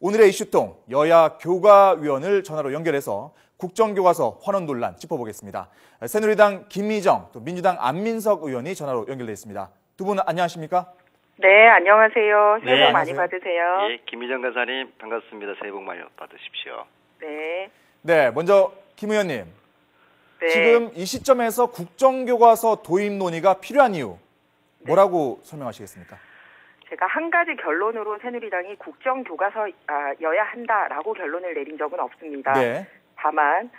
오늘의 이슈통 여야 교과위원을 전화로 연결해서 국정교과서 환원 논란 짚어보겠습니다. 새누리당 김미정, 또 민주당 안민석 의원이 전화로 연결돼 있습니다. 두 분 안녕하십니까? 네, 안녕하세요. 새해 복 네, 많이 안녕하세요. 받으세요. 예, 김미정 간사님 반갑습니다. 새해 복 많이 받으십시오. 네. 네, 먼저 김 의원님. 네. 지금 이 시점에서 국정교과서 도입 논의가 필요한 이유 뭐라고 설명하시겠습니까? 제가 한 가지 결론으로 새누리당이 국정교과서여야 한다라고 결론을 내린 적은 없습니다. 네. 다만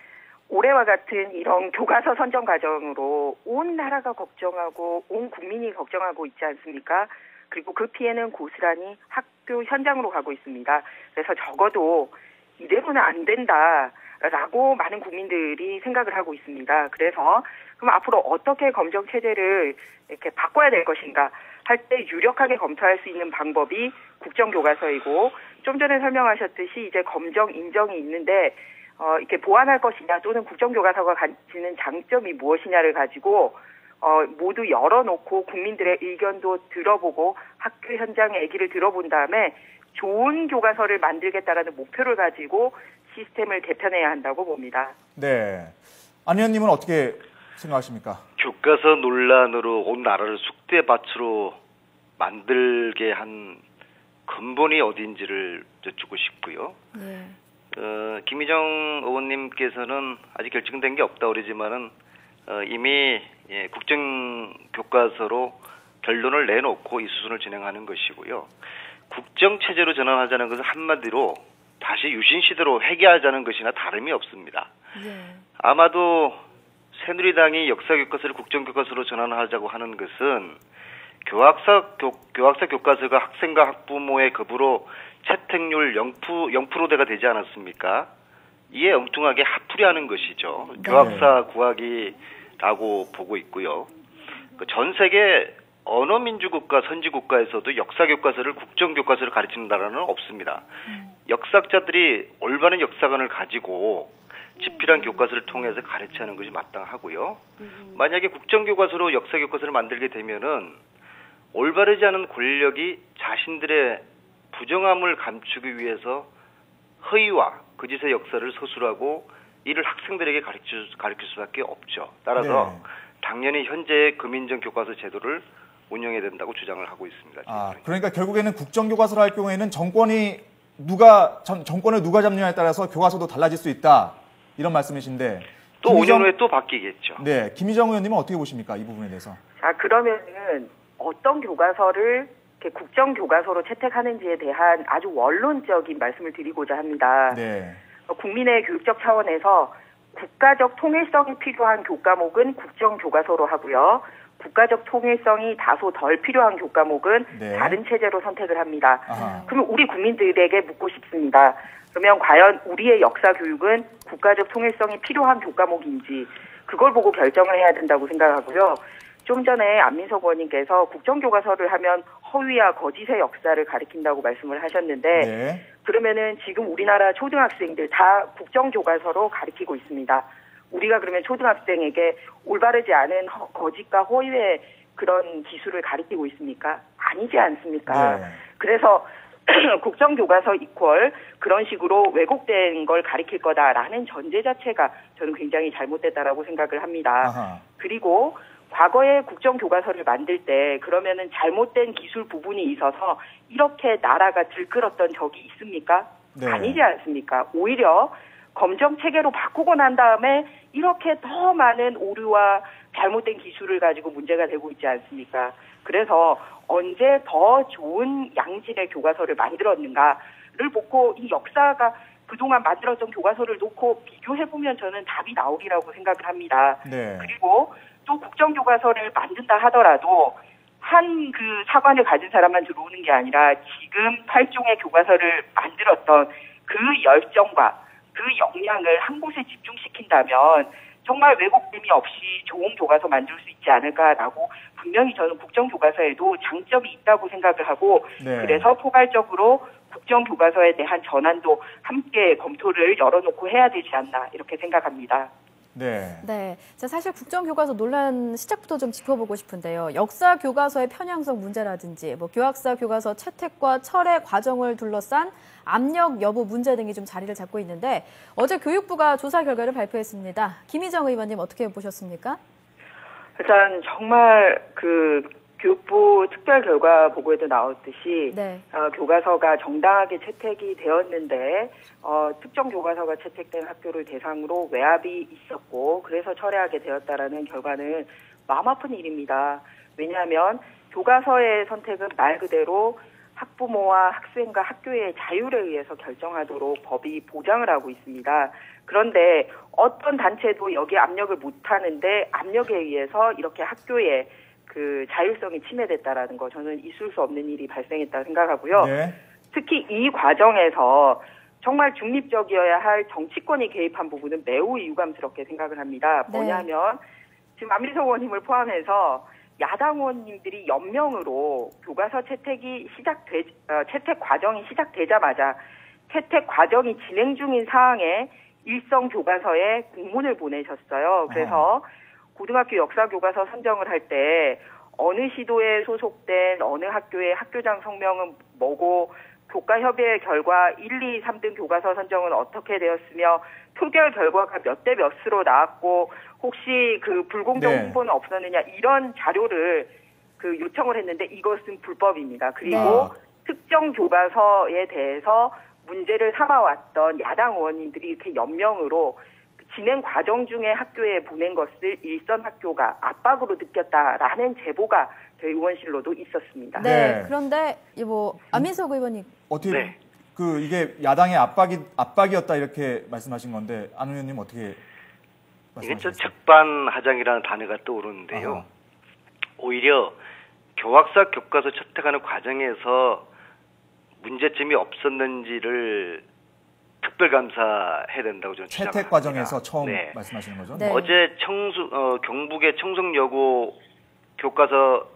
올해와 같은 이런 교과서 선정 과정으로 온 나라가 걱정하고 온 국민이 걱정하고 있지 않습니까? 그리고 그 피해는 고스란히 학교 현장으로 가고 있습니다. 그래서 적어도 이대로는 안 된다라고 많은 국민들이 생각을 하고 있습니다. 그래서 그럼 앞으로 어떻게 검정 체제를 이렇게 바꿔야 될 것인가 할 때 유력하게 검토할 수 있는 방법이 국정교과서이고, 좀 전에 설명하셨듯이 이제 검정 인정이 있는데 이렇게 보완할 것이냐 또는 국정교과서가 가지는 장점이 무엇이냐를 가지고 모두 열어놓고 국민들의 의견도 들어보고 학교 현장의 얘기를 들어본 다음에 좋은 교과서를 만들겠다라는 목표를 가지고 시스템을 개편해야 한다고 봅니다. 네. 안 의원님은 어떻게 생각하십니까? 교과서 논란으로 온 나라를 쑥대밭으로 만들게 한 근본이 어딘지를 여쭙고 싶고요. 네. 김미정 의원님께서는 아직 결정된 게 없다고 그러지만은 이미 국정교과서로 결론을 내놓고 이 수순을 진행하는 것이고요. 국정체제로 전환하자는 것은 한마디로 다시 유신시대로 회귀하자는 것이나 다름이 없습니다. 네. 아마도 새누리당이 역사교과서를 국정교과서로 전환하자고 하는 것은 교학사 교과서가 학생과 학부모의 급으로 채택률 0%대가 되지 않았습니까? 이에 엉뚱하게 하풀이하는 것이죠. 네. 교학사 구하기라고 보고 있고요. 전 세계 어느 민주국가, 선진국가에서도 역사교과서를 국정교과서를 가르치는 나라는 없습니다. 역사학자들이 올바른 역사관을 가지고 집필한 교과서를 통해서 가르쳐야 하는 것이 마땅하고요. 만약에 국정교과서로 역사교과서를 만들게 되면은 올바르지 않은 권력이 자신들의 부정함을 감추기 위해서 허위와 거짓의 역사를 서술하고 이를 학생들에게 가르칠 수밖에 없죠. 따라서 네. 당연히 현재의 금인정 교과서 제도를 운영해야 된다고 주장을 하고 있습니다. 그러니까 결국에는 국정교과서를 할 경우에는 정권을 누가 잡느냐에 따라서 교과서도 달라질 수 있다. 이런 말씀이신데. 또 5년 후에 또 바뀌겠죠. 네, 김미정 의원님은 어떻게 보십니까? 이 부분에 대해서. 자, 그러면은 어떤 교과서를 이렇게 국정교과서로 채택하는지에 대한 아주 원론적인 말씀을 드리고자 합니다. 네. 국민의 교육적 차원에서 국가적 통일성이 필요한 교과목은 국정교과서로 하고요. 국가적 통일성이 다소 덜 필요한 교과목은 네. 다른 체제로 선택을 합니다. 아하. 그러면 우리 국민들에게 묻고 싶습니다. 그러면 과연 우리의 역사 교육은 국가적 통일성이 필요한 교과목인지 그걸 보고 결정을 해야 된다고 생각하고요. 좀 전에 안민석 의원님께서 국정교과서를 하면 허위와 거짓의 역사를 가리킨다고 말씀을 하셨는데 네. 그러면은 지금 우리나라 초등학생들 다 국정교과서로 가리키고 있습니다. 우리가 그러면 초등학생에게 올바르지 않은 거짓과 허위의 그런 기술을 가리키고 있습니까? 아니지 않습니까? 네. 그래서 국정교과서 이퀄 그런 식으로 왜곡된 걸 가리킬 거다라는 전제 자체가 저는 굉장히 잘못됐다라고 생각을 합니다. 아하. 그리고 과거에 국정교과서를 만들 때 그러면은 잘못된 기술 부분이 있어서 이렇게 나라가 들끓었던 적이 있습니까? 네. 아니지 않습니까? 오히려 검정 체계로 바꾸고 난 다음에 이렇게 더 많은 오류와 잘못된 기술을 가지고 문제가 되고 있지 않습니까? 그래서 언제 더 좋은 양질의 교과서를 만들었는가를 보고 이 역사가 그동안 만들었던 교과서를 놓고 비교해보면 저는 답이 나오리라고 생각을 합니다. 네. 그리고 또 국정교과서를 만든다 하더라도 한 그 사관을 가진 사람만 들어오는 게 아니라 지금 8종의 교과서를 만들었던 그 열정과 그 역량을 한 곳에 집중시킨다면 정말 왜곡됨이 없이 좋은 교과서 만들 수 있지 않을까라고 분명히 저는 국정교과서에도 장점이 있다고 생각을 하고 네. 그래서 포괄적으로 국정교과서에 대한 전환도 함께 검토를 열어놓고 해야 되지 않나 이렇게 생각합니다. 네. 네, 자, 사실 국정교과서 논란 시작부터 좀 짚어보고 싶은데요. 역사 교과서의 편향성 문제라든지 뭐 교학사 교과서 채택과 철회 과정을 둘러싼 압력 여부 문제 등이 좀 자리를 잡고 있는데 어제 교육부가 조사 결과를 발표했습니다. 김희정 의원님 어떻게 보셨습니까? 일단 정말 그 교육부 특별 결과 보고에도 나왔듯이 네. 교과서가 정당하게 채택이 되었는데 특정 교과서가 채택된 학교를 대상으로 외압이 있었고 그래서 철회하게 되었다라는 결과는 마음 아픈 일입니다. 왜냐하면 교과서의 선택은 말 그대로 학부모와 학생과 학교의 자율에 의해서 결정하도록 법이 보장을 하고 있습니다. 그런데 어떤 단체도 여기에 압력을 못하는데 압력에 의해서 이렇게 학교의 그 자율성이 침해됐다라는 거 저는 있을 수 없는 일이 발생했다 생각하고요. 네. 특히 이 과정에서 정말 중립적이어야 할 정치권이 개입한 부분은 매우 유감스럽게 생각을 합니다. 네. 뭐냐면 지금 안민석 의원님을 포함해서 야당 의원님들이 연명으로 교과서 채택 과정이 시작되자마자 채택 과정이 진행 중인 사항에 일성 교과서에 공문을 보내셨어요. 그래서 고등학교 역사 교과서 선정을 할 때 어느 시도에 소속된 어느 학교의 학교장 성명은 뭐고 교과협의회 결과 1, 2, 3등 교과서 선정은 어떻게 되었으며 표결 결과가 몇 대 몇으로 나왔고 혹시 그 불공정 네. 홍보는 없었느냐 이런 자료를 그 요청을 했는데 이것은 불법입니다. 그리고 특정 교과서에 대해서 문제를 삼아왔던 야당 의원님들이 이렇게 연명으로 진행 과정 중에 학교에 보낸 것을 일선 학교가 압박으로 느꼈다라는 제보가 저희 의원실로도 있었습니다. 네. 네. 그런데 뭐 안민석 의원님 어떻게 네. 그 이게 야당의 압박이었다 이렇게 말씀하신 건데 안 의원님 어떻게 이게 말씀하셨어요? 적반하장이라는 단어가 떠오르는데요. 아하. 오히려 교학사 교과서 채택하는 과정에서 문제점이 없었는지를 특별감사해야 된다고 저는 주장합니다. 채택 과정에서 처음 네. 말씀하시는 거죠? 네. 어제 경북의 청송여고 교과서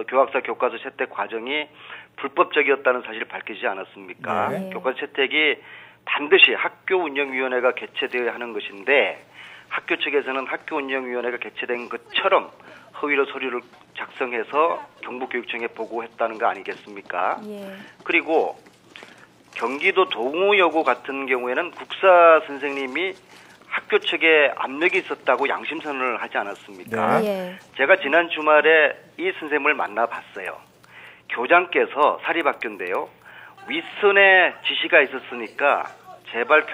교학사 교과서 채택 과정이 불법적이었다는 사실을 밝히지 않았습니까? 네. 교과서 채택이 반드시 학교 운영위원회가 개최되어야 하는 것인데 학교 측에서는 학교 운영위원회가 개최된 것처럼 허위로 서류를 작성해서 경북교육청에 보고했다는 거 아니겠습니까? 예. 그리고 경기도 동우여고 같은 경우에는 국사 선생님이 학교 측에 압력이 있었다고 양심선언을 하지 않았습니까? 네. 예. 제가 지난 주말에 이 선생님을 만나봤어요. 교장께서 사립학교인데요. 윗선에 지시가 있었으니까 제발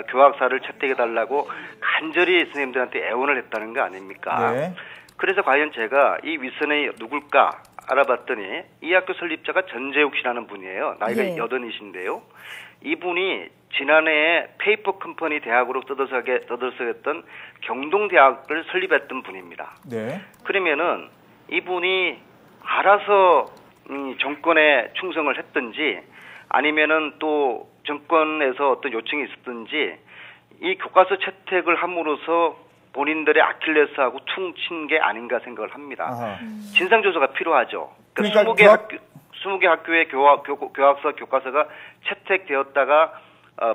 교학사를 채택해달라고 간절히 선생님들한테 애원을 했다는 거 아닙니까? 네. 그래서 과연 제가 이 윗선이 누굴까 알아봤더니 이 학교 설립자가 전재욱 씨라는 분이에요. 나이가 예. 80이신데요. 이분이 지난해에 페이퍼 컴퍼니 대학으로 떠들썩했던 경동대학을 설립했던 분입니다. 네. 그러면은 이분이 알아서 정권에 충성을 했든지 아니면은 또 정권에서 어떤 요청이 있었든지 이 교과서 채택을 함으로써 본인들의 아킬레스하고 퉁친 게 아닌가 생각을 합니다. 아하. 진상조사가 필요하죠. 그러니까 20개 학교의 교학사 교과서가 채택되었다가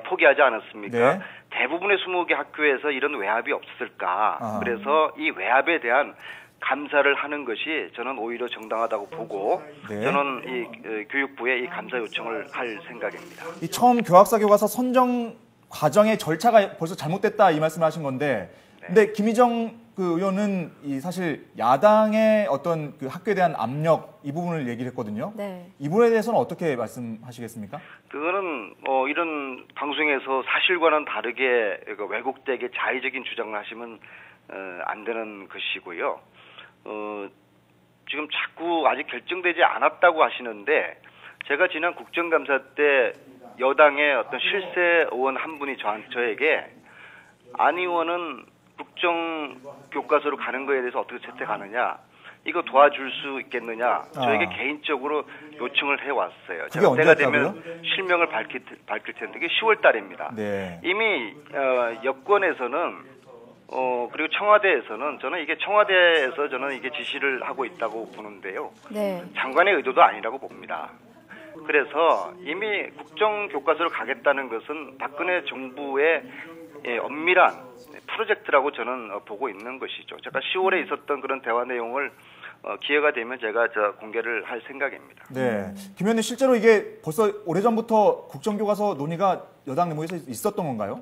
포기하지 않았습니까? 네. 대부분의 20개 학교에서 이런 외압이 없었을까? 아하. 그래서 이 외압에 대한 감사를 하는 것이 저는 오히려 정당하다고 보고 네. 저는 이 교육부에 이 감사 요청을 할 생각입니다. 이 처음 교학사 교과서 선정 과정의 절차가 벌써 잘못됐다 이 말씀을 하신 건데, 근데 김희정 그 의원은 이 사실 야당의 어떤 그 학교에 대한 압력 이 부분을 얘기를 했거든요. 네. 이 부분에 대해서는 어떻게 말씀하시겠습니까? 그거는 이런 방송에서 사실과는 다르게 왜곡되게 자의적인 주장을 하시면 안 되는 것이고요. 지금 자꾸 아직 결정되지 않았다고 하시는데 제가 지난 국정감사 때 여당의 어떤 실세 의원 한 분이 저에게 안 의원은 국정 교과서로 가는 거에 대해서 어떻게 채택하느냐, 이거 도와줄 수 있겠느냐, 저에게 개인적으로 요청을 해왔어요. 제가 때가 되면 실명을 밝힐 텐데 이게 10월 달입니다. 네. 이미 여권에서는 그리고 청와대에서는 저는 이게 지시를 하고 있다고 보는데요. 네. 장관의 의도도 아니라고 봅니다. 그래서 이미 국정 교과서로 가겠다는 것은 박근혜 정부의 엄밀한 프로젝트라고 저는 보고 있는 것이죠. 제가 10월에 있었던 그런 대화 내용을 기회가 되면 제가 공개를 할 생각입니다. 네, 김 의원님 실제로 이게 벌써 오래전부터 국정교과서 논의가 여당 내부에서 있었던 건가요?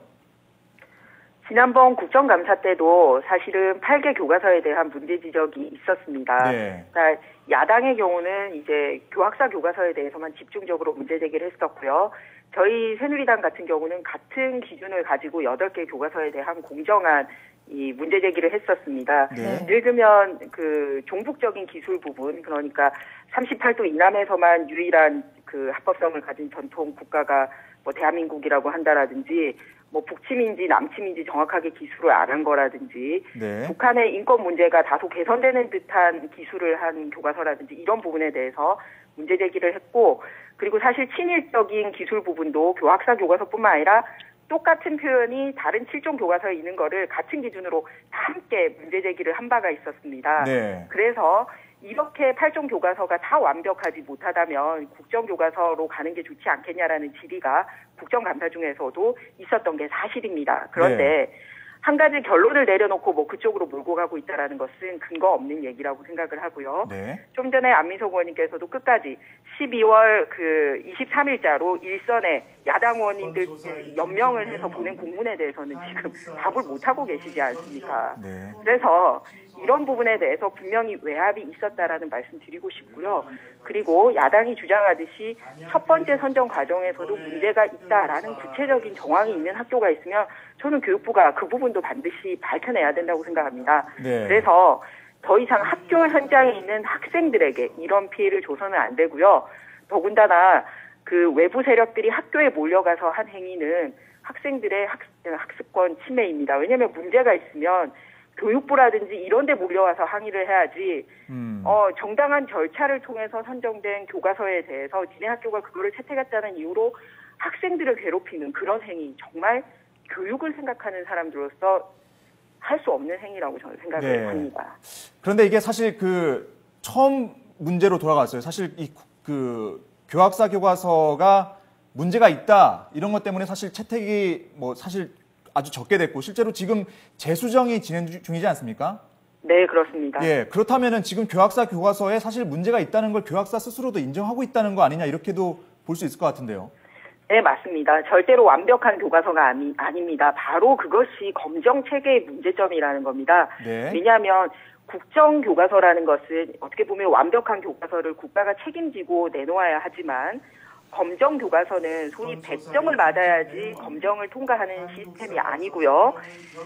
지난번 국정감사 때도 사실은 8개 교과서에 대한 문제 지적이 있었습니다. 네. 그러니까 야당의 경우는 이제 교학사 교과서에 대해서만 집중적으로 문제 제기를 했었고요. 저희 새누리당 같은 경우는 같은 기준을 가지고 8개 교과서에 대한 공정한 이 문제 제기를 했었습니다. 네. 예를 들면 그 종북적인 기술 부분, 그러니까 38도 이남에서만 유일한 그 합법성을 가진 전통 국가가 뭐 대한민국이라고 한다라든지, 뭐 북침인지 남침인지 정확하게 기술을 안 한 거라든지, 네. 북한의 인권 문제가 다소 개선되는 듯한 기술을 한 교과서라든지 이런 부분에 대해서 문제 제기를 했고, 그리고 사실 친일적인 기술 부분도 교학사 교과서뿐만 아니라 똑같은 표현이 다른 7종 교과서에 있는 거를 같은 기준으로 다 함께 문제 제기를 한 바가 있었습니다. 네. 그래서 이렇게 8종 교과서가 다 완벽하지 못하다면 국정교과서로 가는 게 좋지 않겠냐라는 질의가 국정감사 중에서도 있었던 게 사실입니다. 그런데 한 가지 결론을 내려놓고 뭐 그쪽으로 몰고 가고 있다라는 것은 근거 없는 얘기라고 생각을 하고요. 네. 좀 전에 안민석 의원님께서도 끝까지 12월 그 23일자로 일선에 야당 의원님들 연명을 해서 보낸 공문에 대해서는 지금 답을 못하고 계시지 않습니까? 네. 그래서 이런 부분에 대해서 분명히 외압이 있었다라는 말씀 드리고 싶고요. 그리고 야당이 주장하듯이 첫 번째 선정 과정에서도 문제가 있다라는 구체적인 정황이 있는 학교가 있으면 저는 교육부가 그 부분도 반드시 밝혀내야 된다고 생각합니다. 네. 그래서 더 이상 학교 현장에 있는 학생들에게 이런 피해를 줘서는 안 되고요. 더군다나 그 외부 세력들이 학교에 몰려가서 한 행위는 학생들의 학습권 침해입니다. 왜냐하면 문제가 있으면 교육부라든지 이런 데 몰려와서 항의를 해야지 정당한 절차를 통해서 선정된 교과서에 대해서 니네 학교가 그거를 채택했다는 이유로 학생들을 괴롭히는 그런 행위, 정말 교육을 생각하는 사람들로서 할 수 없는 행위라고 저는 생각을 합니다. 그런데 이게 사실 그 처음 문제로 돌아갔어요. 사실 그 교학사 교과서가 문제가 있다 이런 것 때문에 사실 채택이 뭐 사실 아주 적게 됐고 실제로 지금 재수정이 진행 중이지 않습니까? 네, 그렇습니다. 예, 그렇다면은 지금 교학사 교과서에 사실 문제가 있다는 걸 교학사 스스로도 인정하고 있다는 거 아니냐 이렇게도 볼 수 있을 것 같은데요. 네, 맞습니다. 절대로 완벽한 교과서가 아닙니다. 바로 그것이 검정 체계의 문제점이라는 겁니다. 네. 왜냐하면 국정교과서라는 것은 어떻게 보면 완벽한 교과서를 국가가 책임지고 내놓아야 하지만 검정교과서는 소위 100점을 맞아야지 검정을 통과하는 시스템이 아니고요.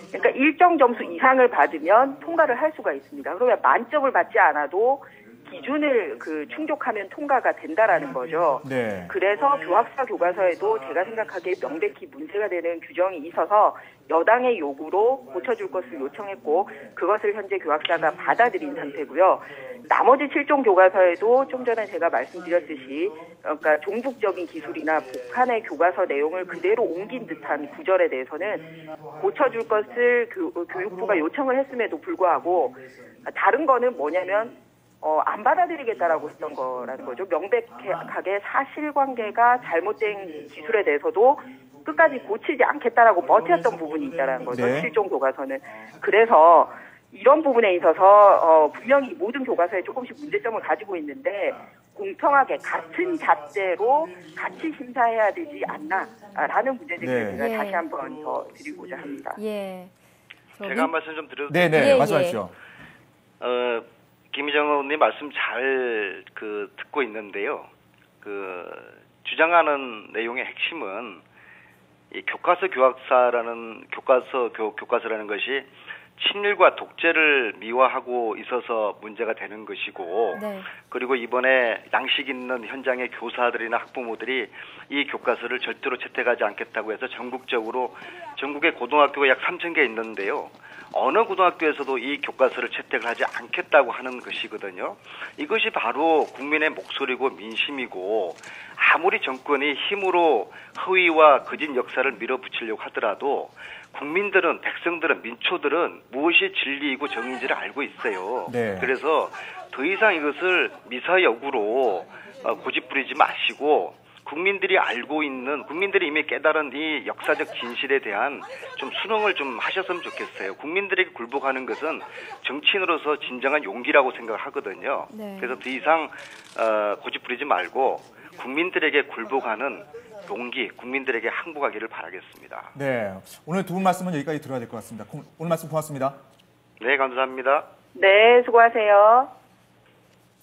그러니까 일정 점수 이상을 받으면 통과를 할 수가 있습니다. 그러면 만점을 받지 않아도 기준을 충족하면 통과가 된다라는 거죠. 네. 그래서 교학사 교과서에도 제가 생각하기에 명백히 문제가 되는 규정이 있어서 여당의 요구로 고쳐줄 것을 요청했고 그것을 현재 교학사가 받아들인 상태고요. 나머지 7종 교과서에도 좀 전에 제가 말씀드렸듯이 그러니까 종북적인 기술이나 북한의 교과서 내용을 그대로 옮긴 듯한 구절에 대해서는 고쳐줄 것을 교육부가 요청을 했음에도 불구하고 다른 거는 뭐냐면 안 받아들이겠다라고 했던 거라는 거죠. 명백하게 사실관계가 잘못된 기술에 대해서도 끝까지 고치지 않겠다라고 버텼던 부분이 있다라는 거죠. 네. 7종 교과서는. 그래서 이런 부분에 있어서 분명히 모든 교과서에 조금씩 문제점을 가지고 있는데 공평하게 같은 잣대로 같이 심사해야 되지 않나라는 문제제기를 제가 다시 한번 더 드리고자 합니다. 예. 제가 한 말씀 좀 드려도 네네, 말씀하십시오. 김희정 의원님 말씀 잘 듣고 있는데요. 주장하는 내용의 핵심은 이 교과서라는 것이 친일과 독재를 미화하고 있어서 문제가 되는 것이고, 네. 그리고 이번에 양식 있는 현장의 교사들이나 학부모들이 이 교과서를 절대로 채택하지 않겠다고 해서 전국에 고등학교가 약 3,000개 있는데요. 어느 고등학교에서도 이 교과서를 채택을 하지 않겠다고 하는 것이거든요. 이것이 바로 국민의 목소리고 민심이고 아무리 정권이 힘으로 허위와 거짓 역사를 밀어붙이려고 하더라도 국민들은, 백성들은, 민초들은 무엇이 진리이고 정의인지를 알고 있어요. 네. 그래서 더 이상 이것을 미사여구로 고집부리지 마시고 국민들이 알고 있는, 국민들이 이미 깨달은 이 역사적 진실에 대한 좀 수능을 좀 하셨으면 좋겠어요. 국민들에게 굴복하는 것은 정치인으로서 진정한 용기라고 생각하거든요. 네. 그래서 더 이상 고집 부리지 말고 국민들에게 굴복하는 용기, 국민들에게 항복하기를 바라겠습니다. 네, 오늘 두 분 말씀은 여기까지 들어야 될 것 같습니다. 오늘 말씀 고맙습니다. 네, 감사합니다. 네, 수고하세요.